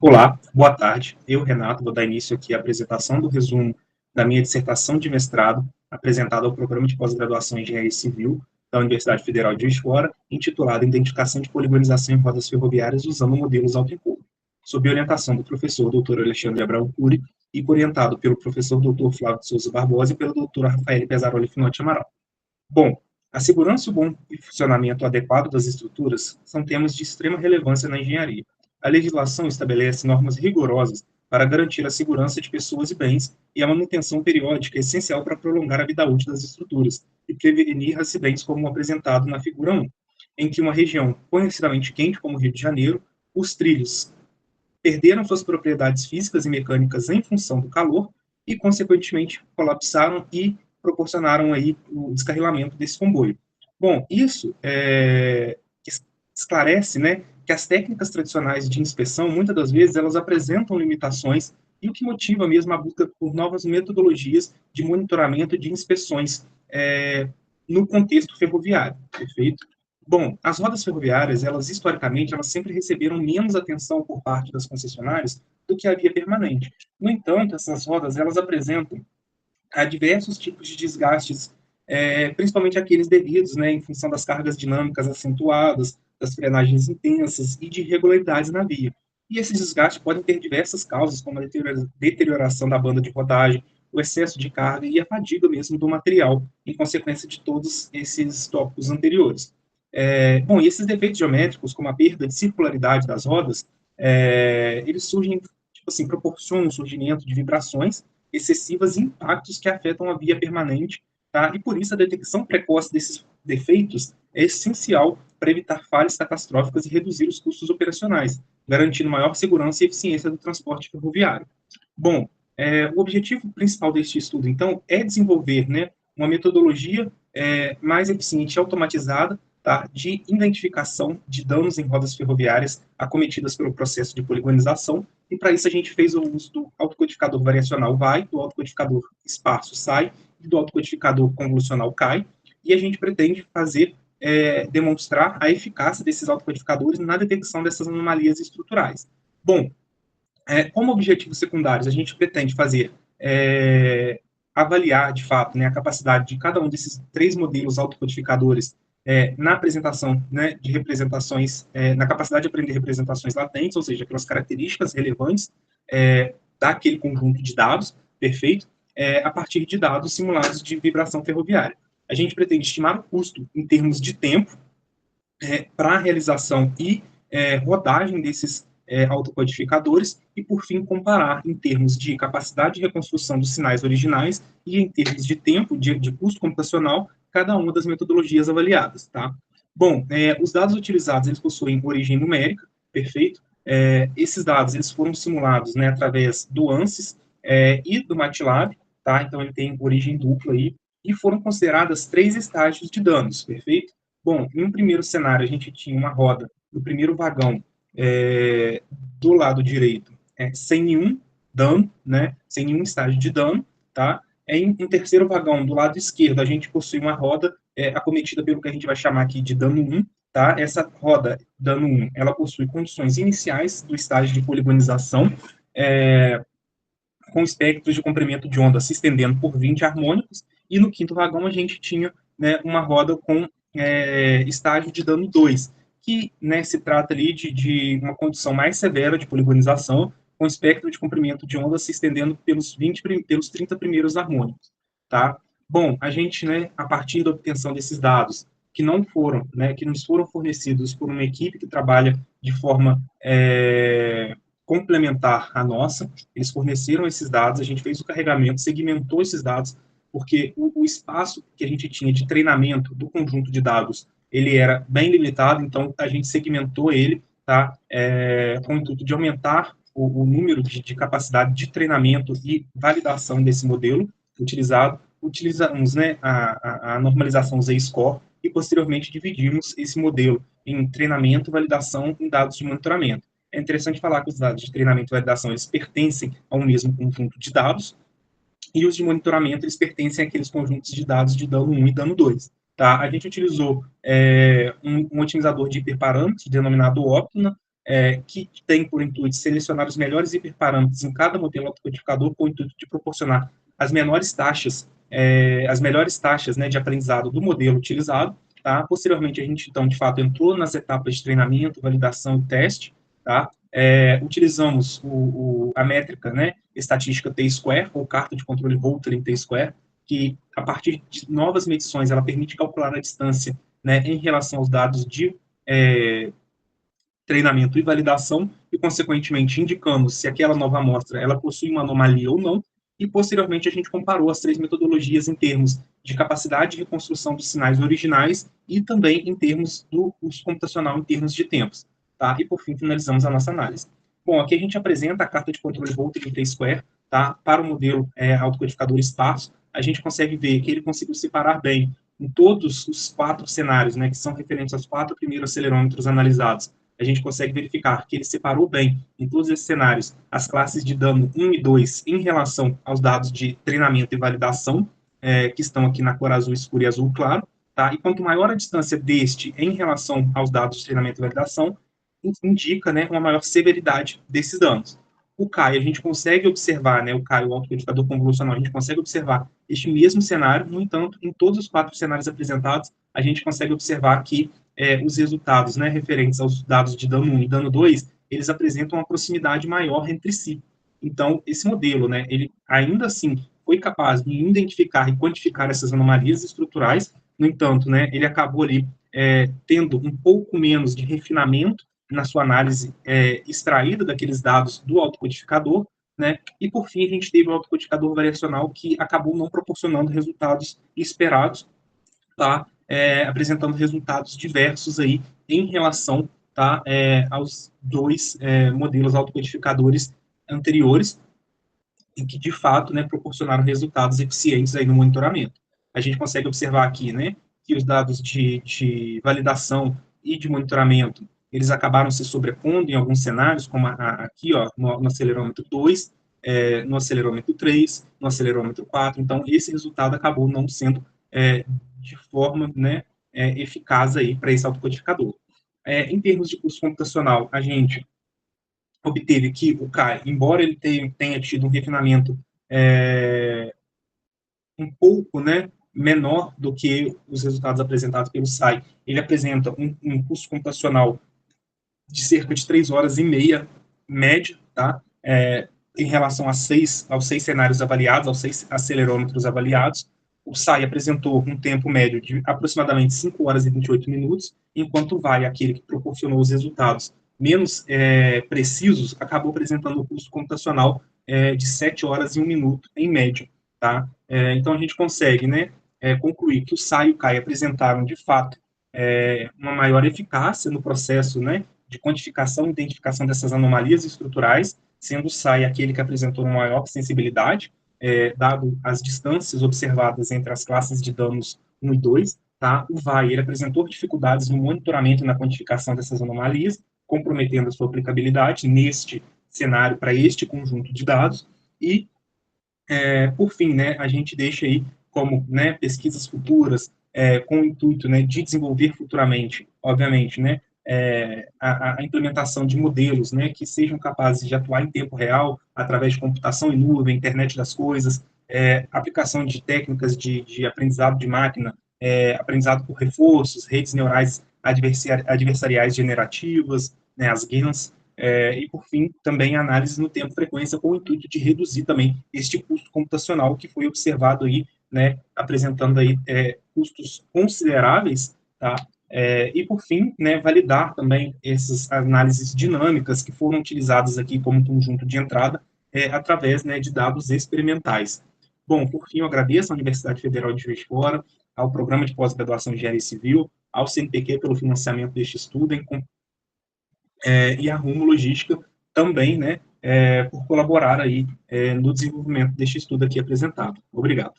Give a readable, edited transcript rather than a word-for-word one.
Olá, boa tarde. Eu, Renato, vou dar início aqui à apresentação do resumo da minha dissertação de mestrado, apresentada ao Programa de Pós-Graduação em Engenharia Civil da Universidade Federal de Juiz de Fora, intitulada Identificação de Poligonização em Rodas Ferroviárias usando modelos autoencoder, sob orientação do professor Dr. Alexandre Abraão Cury e orientado pelo professor Dr. Flávio de Souza Barbosa e pela doutora Rafael Pesaroli Finotti Amaral. Bom, a segurança e o bom funcionamento adequado das estruturas são temas de extrema relevância na engenharia. A legislação estabelece normas rigorosas para garantir a segurança de pessoas e bens, e a manutenção periódica é essencial para prolongar a vida útil das estruturas e prevenir acidentes como apresentado na figura 1, em que uma região conhecidamente quente como o Rio de Janeiro, os trilhos perderam suas propriedades físicas e mecânicas em função do calor e, consequentemente, colapsaram e proporcionaram aí o descarrilamento desse comboio. Bom, isso esclarece, né, que as técnicas tradicionais de inspeção, muitas das vezes, elas apresentam limitações e o que motiva mesmo a busca por novas metodologias de monitoramento de inspeções no contexto ferroviário, perfeito? Bom, as rodas ferroviárias, elas historicamente, elas sempre receberam menos atenção por parte das concessionárias do que a via permanente. No entanto, essas rodas, elas apresentam diversos tipos de desgastes, principalmente aqueles devidos, né, em função das cargas dinâmicas acentuadas, das frenagens intensas e de irregularidades na via. E esses desgastes podem ter diversas causas, como a deterioração da banda de rodagem, o excesso de carga e a fadiga mesmo do material, em consequência de todos esses tópicos anteriores. Bom, e esses defeitos geométricos, como a perda de circularidade das rodas, eles surgem, tipo assim, proporcionam o surgimento de vibrações excessivas e impactos que afetam a via permanente, tá? E por isso a detecção precoce desses defeitos é essencial para evitar falhas catastróficas e reduzir os custos operacionais, garantindo maior segurança e eficiência do transporte ferroviário. Bom, o objetivo principal deste estudo, então, é desenvolver, né, uma metodologia mais eficiente e automatizada, tá, de identificação de danos em rodas ferroviárias acometidas pelo processo de poligonização, e para isso a gente fez o uso do autocodificador variacional VAI, do autocodificador esparso SAI e do autocodificador convolucional CAI, e a gente pretende fazer, demonstrar a eficácia desses autocodificadores na detecção dessas anomalias estruturais. Bom, como objetivos secundários, a gente pretende fazer, avaliar, de fato, né, a capacidade de cada um desses três modelos autocodificadores na apresentação, né, de representações, na capacidade de aprender representações latentes, ou seja, aquelas características relevantes daquele conjunto de dados, perfeito, a partir de dados simulados de vibração ferroviária. A gente pretende estimar o custo em termos de tempo para a realização e rodagem desses autocodificadores e, por fim, comparar em termos de capacidade de reconstrução dos sinais originais e em termos de tempo, de custo computacional, cada uma das metodologias avaliadas, tá? Bom, os dados utilizados, eles possuem origem numérica, perfeito? Esses dados, eles foram simulados, né, através do ANSYS e do MATLAB, tá? Então, ele tem origem dupla aí, e foram consideradas 3 estágios de danos, perfeito? Bom, em um primeiro cenário, a gente tinha uma roda no primeiro vagão do lado direito, sem nenhum dano, né, sem nenhum estágio de dano, tá? Em um terceiro vagão, do lado esquerdo, a gente possui uma roda acometida pelo que a gente vai chamar aqui de dano 1, tá? Essa roda, dano 1, ela possui condições iniciais do estágio de poligonização, com espectros de comprimento de onda se estendendo por 20 harmônicos, e no quinto vagão a gente tinha, né, uma roda com estágio de dano 2, que, né, se trata ali de uma condição mais severa de poligonização, com espectro de comprimento de onda se estendendo pelos 30 primeiros harmônicos, tá? Bom, a gente, né, a partir da obtenção desses dados, que não foram, né, que nos foram fornecidos por uma equipe que trabalha de forma complementar à nossa, eles forneceram esses dados, a gente fez o carregamento, segmentou esses dados, porque o espaço que a gente tinha de treinamento do conjunto de dados, ele era bem limitado, então a gente segmentou ele, tá, com o intuito de aumentar o número de capacidade de treinamento e validação desse modelo utilizado. Utilizamos, né, a normalização Z-score e posteriormente dividimos esse modelo em treinamento, validação e dados de monitoramento. É interessante falar que os dados de treinamento e validação, eles pertencem ao mesmo conjunto de dados, e os de monitoramento, eles pertencem àqueles conjuntos de dados de dano 1 e dano 2. Tá? A gente utilizou um otimizador de hiperparâmetros, denominado Optima, que tem por intuito selecionar os melhores hiperparâmetros em cada modelo autocodificador com o intuito de proporcionar as melhores taxas, né, de aprendizado do modelo utilizado. Tá? Posteriormente, a gente, então, de fato, entrou nas etapas de treinamento, validação e teste. Tá? Utilizamos a métrica, né, estatística T-square, ou carta de controle Holter T-square, que, a partir de novas medições, ela permite calcular a distância, né, em relação aos dados de treinamento e validação, e, consequentemente, indicamos se aquela nova amostra ela possui uma anomalia ou não, e, posteriormente, a gente comparou as três metodologias em termos de capacidade de reconstrução dos sinais originais e também em termos do uso computacional, em termos de tempos. Tá? E, por fim, finalizamos a nossa análise. Bom, aqui a gente apresenta a carta de controle Volta de T-square, tá? Para o modelo autocodificador esparso. A gente consegue ver que ele conseguiu separar bem em todos os 4 cenários, né, que são referentes aos 4 primeiros acelerômetros analisados. A gente consegue verificar que ele separou bem, em todos esses cenários, as classes de dano 1 e 2 em relação aos dados de treinamento e validação, que estão aqui na cor azul escura e azul claro, tá? E quanto maior a distância deste em relação aos dados de treinamento e validação, indica, né, uma maior severidade desses danos. O CAI, a gente consegue observar, né, o CAI, o autocodificador convolucional, a gente consegue observar este mesmo cenário, no entanto, em todos os 4 cenários apresentados, a gente consegue observar que os resultados, né, referentes aos dados de dano 1 e dano 2, eles apresentam uma proximidade maior entre si. Então, esse modelo, né, ele ainda assim foi capaz de identificar e quantificar essas anomalias estruturais, no entanto, né, ele acabou ali tendo um pouco menos de refinamento na sua análise extraída daqueles dados do autocodificador, né, e por fim a gente teve o autocodificador variacional que acabou não proporcionando resultados esperados, tá, apresentando resultados diversos aí em relação, tá, aos dois modelos autocodificadores anteriores, e que de fato, né, proporcionaram resultados eficientes aí no monitoramento. A gente consegue observar aqui, né, que os dados de validação e de monitoramento, eles acabaram se sobrepondo em alguns cenários, como aqui, ó, no acelerômetro 2, no acelerômetro 3, no acelerômetro 4. Então, esse resultado acabou não sendo de forma, né, eficaz aí para esse autocodificador. Em termos de custo computacional, a gente obteve que o CAI, embora ele tenha tido um refinamento um pouco, né, menor do que os resultados apresentados pelo SAI, ele apresenta um custo computacional de cerca de 3 horas e meia média, tá? Em relação aos 6 cenários avaliados, aos 6 acelerômetros avaliados. O SAI apresentou um tempo médio de aproximadamente 5 horas e 28 minutos, enquanto o VAI, aquele que proporcionou os resultados menos precisos, acabou apresentando um custo computacional de 7 horas e 1 minuto, em média. Tá? Então, a gente consegue, né, concluir que o SAI e o CAI apresentaram, de fato, uma maior eficácia no processo, né, de quantificação e identificação dessas anomalias estruturais, sendo o SAI aquele que apresentou uma maior sensibilidade, dado as distâncias observadas entre as classes de danos 1 e 2, tá? O VAI, ele apresentou dificuldades no monitoramento e na quantificação dessas anomalias, comprometendo a sua aplicabilidade neste cenário para este conjunto de dados, e, por fim, né, a gente deixa aí como, né, pesquisas futuras, com o intuito, né, de desenvolver futuramente, obviamente, né, a implementação de modelos, né, que sejam capazes de atuar em tempo real, através de computação em nuvem, internet das coisas, aplicação de técnicas de aprendizado de máquina, aprendizado por reforços, redes neurais adversariais generativas, né, as GANs, e, por fim, também análise no tempo frequência, com o intuito de reduzir também este custo computacional que foi observado aí, né, apresentando aí custos consideráveis, tá? E, por fim, né, validar também essas análises dinâmicas que foram utilizadas aqui como conjunto de entrada, através, né, de dados experimentais. Bom, por fim, eu agradeço à Universidade Federal de Juiz de Fora, ao Programa de Pós-Graduação em Engenharia Civil, ao CNPq pelo financiamento deste estudo, e a Rumo Logística também, né, por colaborar aí no desenvolvimento deste estudo aqui apresentado. Obrigado.